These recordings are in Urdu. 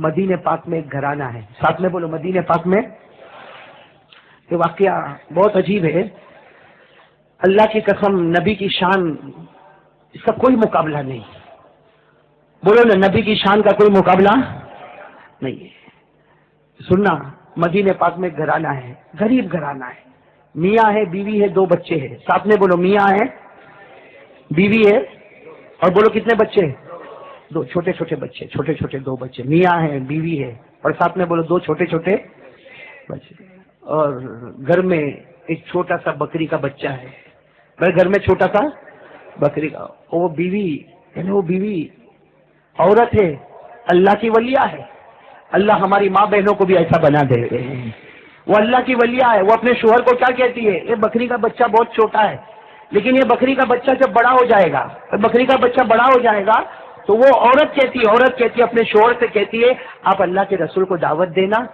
مدینہ پاک میں ایک گھرانہ ہے، ساتھ میں بولو مدینہ پاک میں. یہ واقعہ بہت عجیب ہے. اللہ کی قسم، نبی کی شان اس کا کوئی مقابلہ نہیں. بولو نا، نبی کی شان کا کوئی مقابلہ نہیں ہے. سننا، مدینہ پاک میں ایک گھرانہ ہے، غریب گھرانہ ہے. میاں ہے، بیوی ہے، 2 بچے ہیں. ساتھ میں بولو میاں ہے، بیوی ہے، اور بولو کتنے بچے؟ 2 چھوٹے چھوٹے بچے، چھوٹے چھوٹے 2 بچے. میاں ہے، بیوی ہے، اور ساتھ میں بولو 2 چھوٹے چھوٹے بچے. اور گھر میں ایک چھوٹا سا بکری کا بچہ ہے. گھر میں چھوٹا سا بکری کا. وہ بیوی، یعنی وہ بیوی عورت ہے، اللہ کی ولیہ ہے. اللہ ہماری ماں بہنوں کو بھی ایسا بنا دے گے. وہ اللہ کی ولیہ ہے. وہ اپنے شوہر کو کیا کہتی ہے؟ یہ بکری کا بچہ بہت چھوٹا ہے، لیکن یہ بکری کا بچہ جب بڑا ہو جائے گا، بکری کا بچہ بڑا ہو جائے گا تو وہ عورت کہتی ہے اپنے شوہر سے کہتی ہے، آپ اللہ کے رسول کو دعوت دینا،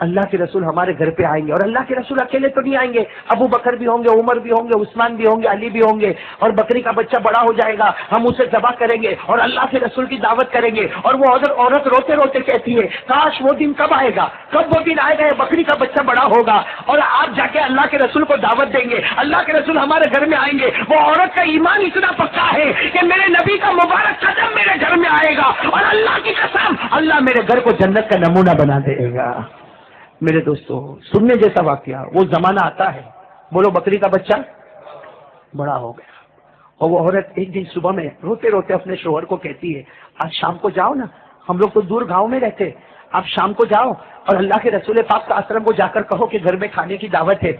اللہ کے رسول ہمارے گھر پہ آئیں گے. اور اللہ کے رسول اکیلے تو نہیں آئیں گے، ابو بکر بھی ہوں گے، عمر بھی ہوں گے، عثمان بھی ہوں گے، علی بھی ہوں گے. اور بکری کا بچہ بڑا ہو جائے گا، ہم اسے ذبح کریں گے اور اللہ کے رسول کی دعوت کریں گے. اور وہ عورت روتے روتے کہتی ہے، کاش وہ دن کب آئے گا، کب وہ دن آئے گا بکری کا بچہ بڑا ہوگا اور آپ جا کے اللہ کے رسول کو دعوت دیں گے، اللہ کے رسول ہمارے گھر میں آئیں گے. وہ عورت کا ایمان اتنا پکا ہے کہ میرے نبی کا مبارک قدم میرے گھر میں آئے گا اور اللہ کی قسم اللہ میرے گھر کو جنت کا نمونہ بنا دے گا. میرے دوستو، سننے جیسا واقعہ. وہ زمانہ آتا ہے، بولو بکری کا بچہ بڑا ہو گیا، اور وہ عورت ایک دن صبح میں روتے روتے اپنے شوہر کو کہتی ہے، آج شام کو جاؤ نا، ہم لوگ تو دور گاؤں میں رہتے، آپ شام کو جاؤ اور اللہ کے رسول پاک کا آسرم کو جا کر کہو کہ گھر میں کھانے کی دعوت ہے،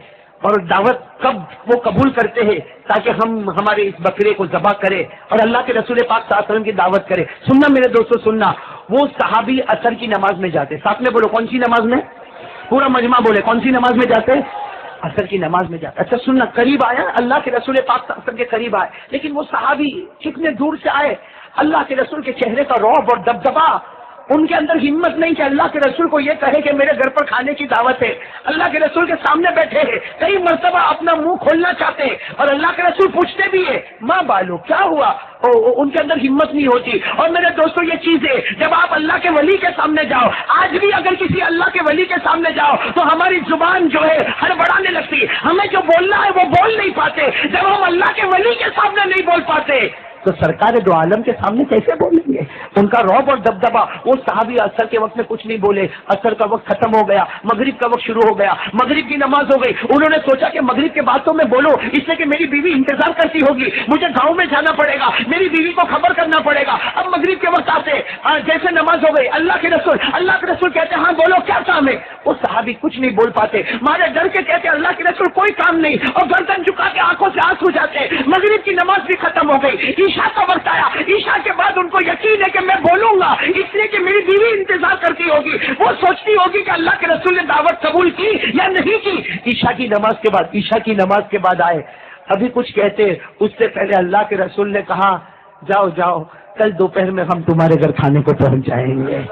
اور دعوت کب وہ قبول کرتے ہیں تاکہ ہم ہمارے اس بکرے کو ذبح کرے اور اللہ کے رسول پاک صلی اللہ علیہ وسلم کی دعوت کرے. سننا میرے دوستو، سننا. وہ صحابی عصر کی نماز میں جاتے. ساتھ میں بولو کون سی نماز میں؟ پورا مجمع بولے کون سی نماز میں جاتے؟ عصر کی نماز میں جاتے. اچھا سننا، قریب آیا، اللہ کے رسول پاک صلی اللہ علیہ وسلم کے قریب آئے، لیکن وہ صحابی کتنے دور سے آئے. اللہ کے رسول کے چہرے کا رعب اور دبدبا، ان کے اندر ہمت نہیں کہ اللہ کے رسول کو یہ کہے کہ میرے گھر پر کھانے کی دعوت ہے. اللہ کے رسول کے سامنے بیٹھے ہیں، کئی مرتبہ اپنا منہ کھولنا چاہتے ہیں اور اللہ کے رسول پوچھتے بھی ہے ماں بالو کیا ہوا، ان کے اندر ہمت نہیں ہوتی. اور میرے دوستو یہ چیز ہے، جب آپ اللہ کے ولی کے سامنے جاؤ، آج بھی اگر کسی اللہ کے ولی کے سامنے جاؤ تو ہماری زبان جو ہے ہڑبڑانے لگتی، ہمیں جو بولنا ہے وہ بول نہیں پاتے. جب ہم اللہ کے ولی کے سامنے نہیں بول پاتے تو سرکار دو عالم کے سامنے کیسے بولیں گے؟ ان کا رعب اور دبدبا. وہ صحابی عصر کے وقت میں کچھ نہیں بولے. عصر کا وقت ختم ہو گیا، مغرب کا وقت شروع ہو گیا، مغرب کی نماز ہو گئی. انہوں نے سوچا کہ مغرب کے بعد تو میں بولوں، اس لیے کہ میری بیوی انتظار کرتی ہوگی، مجھے گاؤں میں جانا پڑے گا، میری بیوی کو خبر کرنا پڑے گا. اب مغرب کے وقت آتے جیسے نماز ہو گئی، اللہ کے رسول کہتے ہاں بولو کیا کام ہے. وہ صحابی کچھ نہیں بول پاتے، مارے ڈر کے کہتے اللہ کے رسول کوئی کام نہیں، اور گردن جھکا کے آنکھوں سے آنسو جاتے. مغرب کی نماز بھی ختم ہو گئی، عشاء کا وقت آیا. عشاء کے بعد ان کو یقین ہے کہ میں بولوں گا اس لیے کہ میری بیوی انتظار کرتی ہوگی، وہ سوچتی ہوگی کہ اللہ کے رسول نے دعوت قبول کی یا نہیں کی. عشاء کی نماز کے بعد آئے، ابھی کچھ کہتے اس سے پہلے اللہ کے رسول نے کہا جاؤ کل دوپہر میں ہم تمہارے گھر کھانے کو پہنچ جائیں گے.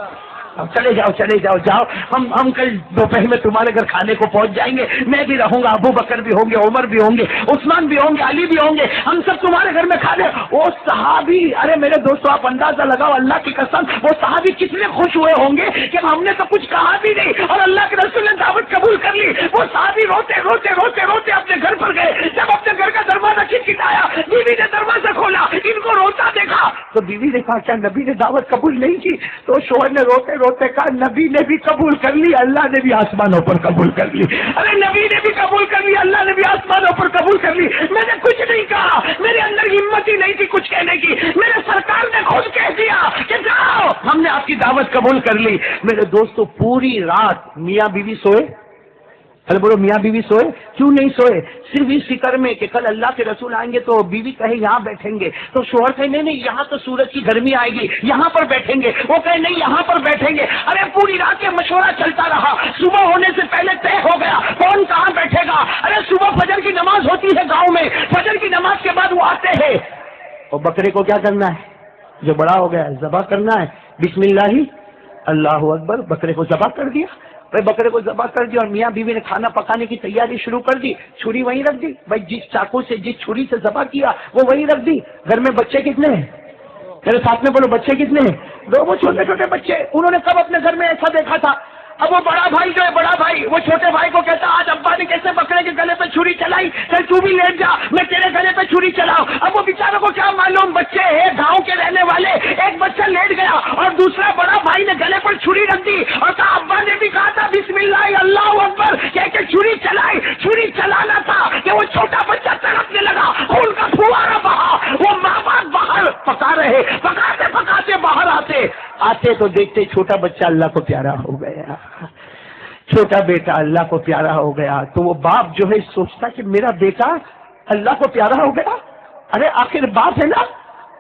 چلے جاؤ ہم کل دوپہر میں تمہارے گھر کھانے کو پہنچ جائیں گے. میں بھی رہوں گا، ابو بکر بھی ہوں گے، عمر بھی ہوں گے، عثمان بھی ہوں گے، علی بھی ہوں گے، ہم سب تمہارے گھر میں کھانے. وہ صحابی، ارے میرے دوستو آپ اندازہ لگاؤ، اللہ کی قسم وہ صحابی کتنے خوش ہوئے ہوں گے کہ ہم نے تو کچھ کہا بھی نہیں اور اللہ کے رسول نے دعوت قبول کر لی. وہ صحابی روتے اپنے گھر پر گئے. جب اپنے گھر کا دروازہ کھٹکھٹایا، بیوی نے دروازہ کھولا، ان کو روتا دیکھا تو بیوی نے کہا کیا نبی نے دعوت قبول نہیں کی؟ تو شوہر نے روتے کہا نبی نے بھی قبول کر لی، اللہ نے بھی آسمانوں پر قبول کر لی. ارے نبی نے بھی قبول کر لی، اللہ نے بھی آسمانوں پر قبول کر لی. میں نے کچھ نہیں کہا، میرے اندر ہمت ہی نہیں تھی کچھ کہنے کی. میرے سرکار نے خود کہہ دیا کہ جاؤ ہم نے آپ کی دعوت قبول کر لی. میرے دوستو پوری رات میاں بیوی سوئے؟ ارے بولو میاں بیوی سوئے؟ کیوں نہیں سوئے؟ صرف اس فکر میں کہ کل اللہ کے رسول آئیں گے تو بیوی کہے یہاں بیٹھیں گے، تو شوہر کہے نہیں یہاں تو سورج کی گرمی آئے گی، یہاں پر بیٹھیں گے. وہ کہے نہیں یہاں پر بیٹھیں گے. ارے پوری رات یہ مشورہ چلتا رہا. صبح ہونے سے پہلے طے ہو گیا کون کہاں بیٹھے گا. ارے صبح فجر کی نماز ہوتی ہے گاؤں میں، فجر کی نماز کے بعد وہ آتے ہیں. اور بکرے کو کیا کرنا ہے؟ جو بڑا ہو گیا ذبح کرنا ہے. بسم اللہ اکبر، بکرے کو ذبح کر دیا. بکرے کو ذبح کر دیا اور میاں بیوی نے کھانا پکانے کی تیاری شروع کر دی. چھری وہیں رکھ دی بھائی، جس چاقو سے جس چھری سے ذبح کیا وہ وہیں رکھ دی. گھر میں بچے کتنے ہیں؟ میرے ساتھ میں بولو بچے کتنے ہیں؟ 2 وہ چھوٹے چھوٹے بچے. انہوں نے کب اپنے گھر میں ایسا دیکھا تھا؟ اب وہ بڑا بھائی جو ہے بڑا بھائی وہ چھوٹے بھائی کو کہتا آج ابا نے کیسے بکرے کے گلے پہ چھری چلائی, چل تو بھی لیٹ جا میں تیرے گلے پہ چھری چلاؤں. اب وہ بیچاروں کو کیا معلوم, بچے ہیں گاؤں کے رہنے والے. ایک بچہ لیٹ گیا اور دوسرا بڑا بھائی نے گلے پر چھری رکھ دی اور کہا ابا نے بھی کہا تھا بسم اللہ اللہ اکبر کہہ کے چھری چلائی. چھری چلانا تھا کہ وہ چھوٹا بچہ تڑپنے لگا, خون کا فوارہ بہا. وہ ماں باپ باہر پکا رہے, پکاتے پکاتے باہر آتے تو دیکھتے چھوٹا بچہ اللہ کو پیارا ہو گیا, چھوٹا بیٹا اللہ کو پیارا ہو گیا. تو وہ باپ جو ہے سوچتا کہ میرا بیٹا اللہ کو پیارا ہو گیا. ارے آخر باپ ہے نا,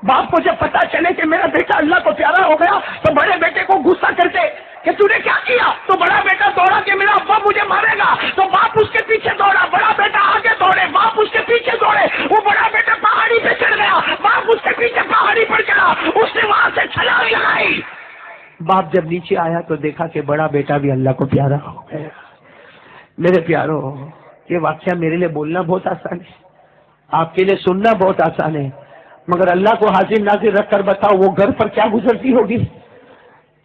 باپ کو جب پتا چلے کہ میرا بیٹا اللہ کو پیارا ہو گیا تو بڑے بیٹے کو غصہ کرتے کہ تو نے کیا کیا. تو بڑا بیٹا دوڑا کہ میرا ابا مجھے مارے گا, تو باپ اس کے پیچھے دوڑا, بڑا بیٹا آگے دوڑے, باپ اس کے پیچھے دوڑے. وہ بڑا بیٹا پہاڑی پہ چڑھ گیا, باپ اس کے پیچھے پہاڑی پر چڑھا, اس نے وہاں سے چھلانگ لگائی. باپ جب نیچے آیا تو دیکھا کہ بڑا بیٹا بھی اللہ کو پیارا ہو گیا. میرے پیارو, یہ واقعہ میرے لیے بولنا بہت آسان ہے, آپ کے لیے سننا بہت آسان ہے, مگر اللہ کو حاضر ناظر رکھ کر بتاؤ وہ گھر پر کیا گزرتی ہوگی.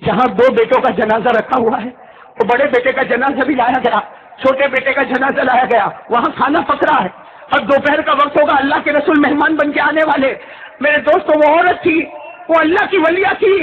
جہاں 2 بیٹوں کا جنازہ رکھا ہوا ہے, وہ بڑے بیٹے کا جنازہ بھی لایا گیا, چھوٹے بیٹے کا جنازہ لایا گیا, وہاں کھانا پک رہا ہے اور دوپہر کا وقت ہوگا, اللہ کے رسول مہمان بن کے آنے والے. میرے دوستوں وہ عورت تھی, وہ اللہ کی ولیہ تھی,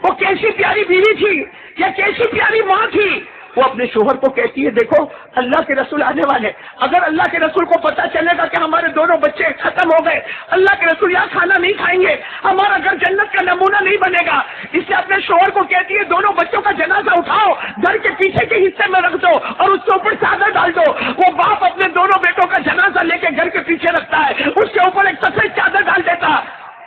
وہ کیسی پیاری بیوی تھی یا کیسی پیاری ماں تھی. وہ اپنے شوہر کو کہتی ہے دیکھو اللہ کے رسول آنے والے, اگر اللہ کے رسول کو پتا چلے گا کہ ہمارے دونوں بچے ختم ہو گئے, اللہ کے رسول یہاں کھانا نہیں کھائیں گے, ہمارا گھر جنت کا نمونہ نہیں بنے گا. اس سے اپنے شوہر کو کہتی ہے دونوں بچوں کا جنازہ اٹھاؤ, گھر کے پیچھے کے حصے میں رکھ دو اور اس کے اوپر چادر ڈال دو. وہ باپ اپنے دونوں بیٹوں کا جنازہ لے کے گھر کے پیچھے رکھتا ہے, اس کے اوپر ایک سفید چادر ڈال دیتا,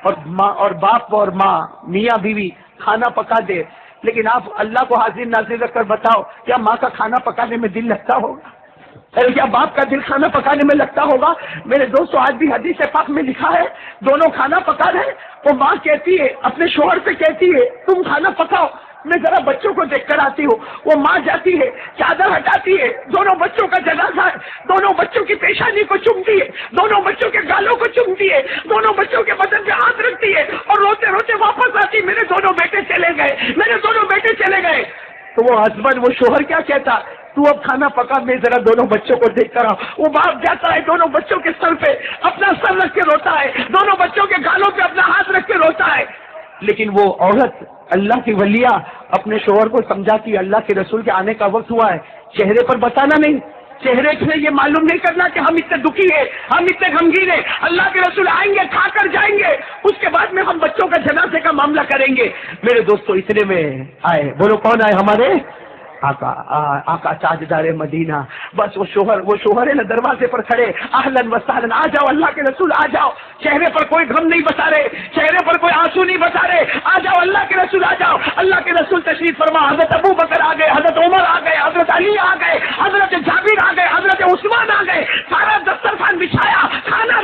اور ماں اور باپ اور ماں میاں بیوی کھانا پکا دے. لیکن آپ اللہ کو حاضر ناظر رکھ کر بتاؤ کیا ماں کا کھانا پکانے میں دل لگتا ہوگا؟ کیا باپ کا دل کھانا پکانے میں لگتا ہوگا؟ میرے دوستو آج بھی حدیث پاک میں لکھا ہے دونوں کھانا پکا رہے, وہ ماں کہتی ہے اپنے شوہر سے کہتی ہے تم کھانا پکاؤ, میں ذرا بچوں کو دیکھ کر آتی ہوں. وہ ماں جاتی ہے, چادر ہٹاتی ہے, دونوں بچوں کا جنازہ ہے, دونوں بچوں کی پیشانی کو چومتی ہے, دونوں بچوں کے گالوں کو چومتی ہے, دونوں بچوں کے بدن پہ ہاتھ رکھتی ہے اور روتے روتے واپس آتی, میرے دونوں بیٹے چلے گئے, میرے دونوں بیٹے چلے گئے. تو وہ ہسبینڈ وہ شوہر کیا کہتا, تو اب کھانا پکا, میں ذرا دونوں بچوں کو دیکھ کر آؤں. وہ باپ جاتا ہے دونوں بچوں کے سر پہ اپنا سر رکھ کے روتا ہے, دونوں بچوں کے گالوں پہ اپنا ہاتھ رکھ کے روتا ہے. لیکن وہ عورت اللہ کی ولیہ اپنے شوہر کو سمجھاتی اللہ کے رسول کے آنے کا وقت ہوا ہے, چہرے پر بتانا نہیں, چہرے سے یہ معلوم نہیں کرنا کہ ہم اتنے دکھی ہیں, ہم اتنے غمگین ہیں. اللہ کے رسول آئیں گے, کھا کر جائیں گے, اس کے بعد میں ہم بچوں کا جنازے کا معاملہ کریں گے. میرے دوستو اتنے میں آئے, بولو کون آئے؟ ہمارے آقا, آقا تاجدار مدینہ. بس وہ شوہر ہے نا دروازے پر کھڑے, اہلاً و سہلاً, آ جاؤ اللہ کے رسول آ جاؤ. چہرے پر کوئی غم نہیں بتا رہے, چہرے پر کوئی آنسو نہیں بتا رہے, آ جاؤ اللہ کے رسول آ جاؤ. اللہ کے رسول تشریف فرما, حضرت ابو بکر آ گئے, حضرت عمر آ گئے, حضرت علی آ گئے, حضرت جابر آ گئے, حضرت عثمان آ گئے. سارا دسترخوان بچھایا, کھانا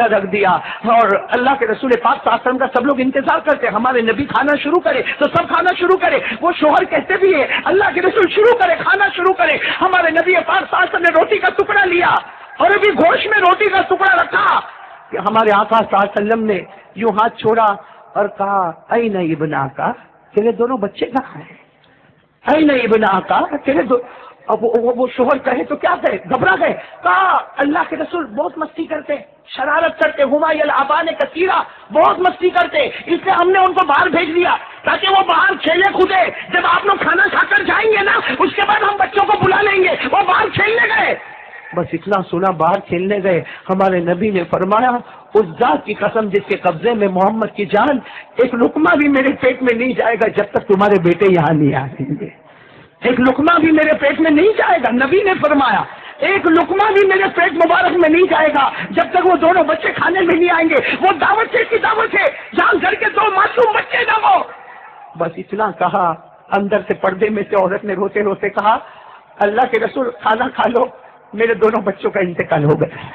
رکھ دیا, اور اللہ کے رسول پاک صلی اللہ علیہ وسلم کا سب لوگ انتظار کرتے ہمارے نبی کھانا شروع کرے تو سب کھانا شروع کرے. وہ شوہر کہتے بھی ہے اللہ کے رسول شروع کرے, کھانا شروع کرے. ہمارے نبی پاک صلی اللہ علیہ وسلم نے روٹی کا ٹکڑا لیا اور ابھی گوشت میں روٹی کا ٹکڑا رکھا کہ ہمارے آقا صلی اللہ علیہ وسلم نے یوں ہاتھ چھوڑا اور کہا این ابن آقا, تیرے دونوں بچے کہاں ہیں؟ این ابن آقا, تیرے دو. اب وہ شوہر کہے تو کیا کہے, گھبرا گئے. کہا اللہ کے رسول بہت مستی کرتے, شرارت کرتے, ہما یلعبان کثیرا, بہت مستی کرتے, اس لیے ہم نے ان کو باہر بھیج دیا تاکہ وہ باہر کھیلے کودے. جب آپ لوگ کھانا کھا کر جائیں گے نا اس کے بعد ہم بچوں کو بلا لیں گے. وہ باہر کھیلنے گئے. بس اتنا سنا, باہر کھیلنے گئے. ہمارے نبی نے فرمایا اس ذات کی قسم جس کے قبضے میں محمد کی جان, ایک لقمہ بھی میرے پیٹ میں نہیں جائے گا جب تک تمہارے بیٹے یہاں نہیں آئیں گے. ایک لقمہ بھی میرے پیٹ میں نہیں جائے گا, نبی نے فرمایا ایک لقمہ بھی میرے پیٹ مبارک میں نہیں جائے گا جب تک وہ دونوں بچے کھانے میں نہیں آئیں گے. وہ دعوت سے کی دعوت ہے, جہاں گھر کے 2 معصوم بچے نہ ہو. بس اتنا کہا, اندر سے پردے میں سے عورت نے روتے روتے کہا اللہ کے رسول کھانا کھا لو, میرے دونوں بچوں کا انتقال ہو گیا,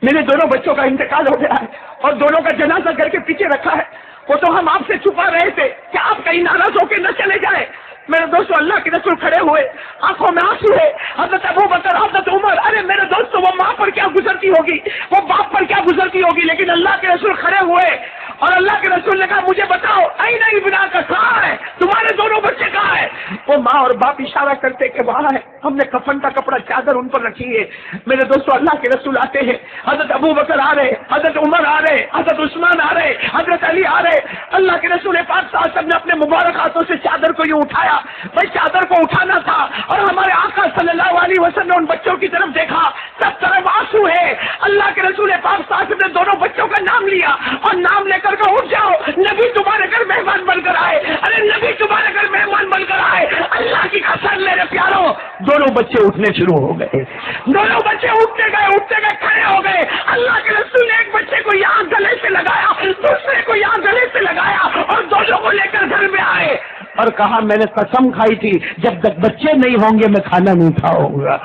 میرے دونوں بچوں کا انتقال ہو گیا ہے اور دونوں کا جنازہ گھر کے پیچھے رکھا ہے. وہ تو ہم آپ سے چھپا رہے تھے کہ آپ کہیں ناراض ہو کے نہ چلے جائیں. میرے دوستو اللہ کے رسول کھڑے ہوئے, آنکھوں میں آنسو ہے. حضرت ابو بکر, حضرت عمر, ارے میرے دوستو وہ ماں پر کیا گزرتی ہوگی, وہ باپ پر کیا گزرتی ہوگی, لیکن اللہ کے رسول کھڑے ہوئے اور اللہ کے رسول نے کہا مجھے بتاؤ این ابنا کا کہاں ہے، تمہارے دونوں بچے کہاں ہیں؟ وہ ماں اور باپ اشارہ کرتے کہ وہاں ہے، ہم نے کفن کا کپڑا چادر ان پر رکھی ہے۔ میرے دوستو اللہ کے رسول آتے ہیں، حضرت ابو بکر آ رہے، حضرت عمر آ رہے، حضرت عثمان آ رہے، حضرت علی آ رہے۔ اللہ کے رسول پاک صلی اللہ علیہ وسلم نے اپنے مبارک ہاتھوں سے چادر کو یوں اٹھایا، بھائی چادر کو اٹھانا تھا، اور ہمارے آقا صلی اللہ علیہ وسلم نے ان بچوں کی طرف دیکھا، سب طرف آنسو ہے۔ اللہ کے رسول پاک صلی اللہ علیہ وسلم نے دونوں بچوں کا نام لیا اور نام لے کر اٹھ جاؤ، نبی تمہارے گھر مہمان بن کر آئے، ارے نبی تمہارے گھر مہمان بن کر آئے۔ اللہ کی قسم میرے پیاروں، دونوں بچے اٹھنے شروع ہو گئے، دونوں بچے اٹھتے گئے کھڑے ہو گئے۔ اللہ کے رسول نے ایک بچے کو یہاں گلے سے لگایا، دوسرے کو یہاں گلے سے لگایا، اور دونوں کو لے کر گھر میں آئے اور کہا میں نے قسم کھائی تھی جب تک بچے نہیں ہوں گے میں کھانا نہیں کھاؤں گا۔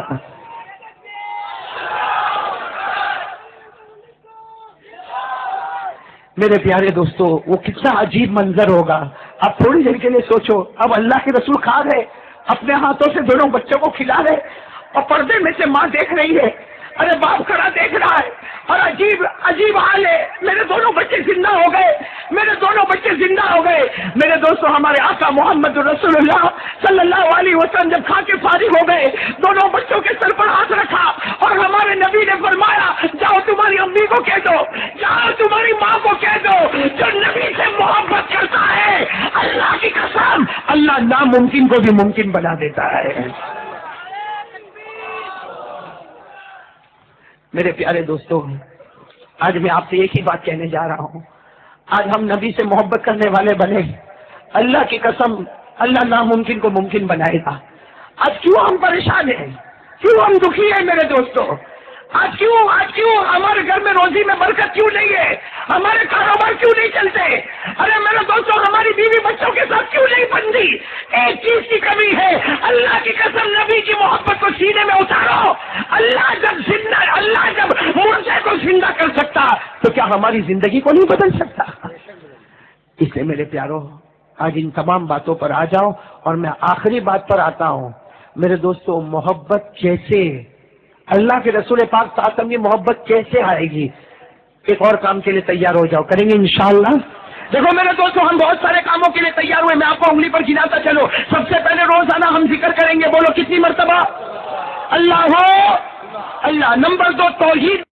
میرے پیارے دوستو، وہ کتنا عجیب منظر ہوگا۔ اب تھوڑی دیر کے لیے سوچو، اب اللہ کے رسول کھا رہے، اپنے ہاتھوں سے دونوں بچوں کو کھلا رہے، اور پردے میں سے ماں دیکھ رہی ہے، ارے باپ کھڑا دیکھ رہا ہے، اور عجیب حال ہے، میرے دونوں بچے زندہ ہو گئے، میرے دونوں بچے زندہ ہو گئے۔ میرے دوستو، ہمارے آقا محمد رسول اللہ صلی اللہ علیہ وسلم جب کھا کے فارغ ہو گئے، دونوں بچوں کے سر پر ہاتھ رکھا، اور ہمارے نبی نے فرمایا جاؤ تمہاری امی کو کہہ دو، جاؤ تمہاری ماں کو کہہ دو، جو نبی سے محبت کرتا ہے اللہ کی قسم اللہ ناممکن کو بھی ممکن بنا دیتا ہے۔ میرے پیارے دوستو، آج میں آپ سے ایک ہی بات کہنے جا رہا ہوں، آج ہم نبی سے محبت کرنے والے بنے، اللہ کی قسم اللہ ناممکن کو ممکن بنائے گا۔ آج کیوں ہم پریشان ہیں، کیوں ہم دکھی ہیں میرے دوستو؟ آج کیوں ہمارے گھر میں روزی میں برکت کیوں نہیں ہے؟ ہمارے کاروبار کیوں نہیں چلتے؟ ارے میرے دوستو، ہماری بیوی بچوں کے ساتھ کیوں نہیں بنتی؟ ایک چیز کی کمی ہے، اللہ کی قسم نبی کی محبت کو سینے میں اتارو۔ اللہ جب مردے کو زندہ کر سکتا تو کیا ہماری زندگی کو نہیں بدل سکتا؟ اس لیے میرے پیارو، آج ان تمام باتوں پر آ جاؤ، اور میں آخری بات پر آتا ہوں۔ میرے دوستو، محبت کیسے، اللہ کے رسول پاک صلی اللہ علیہ وسلم کی محبت کیسے آئے گی؟ ایک اور کام کے لیے تیار ہو جاؤ، کریں گے انشاءاللہ۔ دیکھو میرے دوستو، ہم بہت سارے کاموں کے لیے تیار ہوئے، میں آپ کو انگلی پر گناتا چلو۔ سب سے پہلے روزانہ ہم ذکر کریں گے، بولو کتنی مرتبہ؟ اللہ ہو اللہ۔ نمبر 2 توحید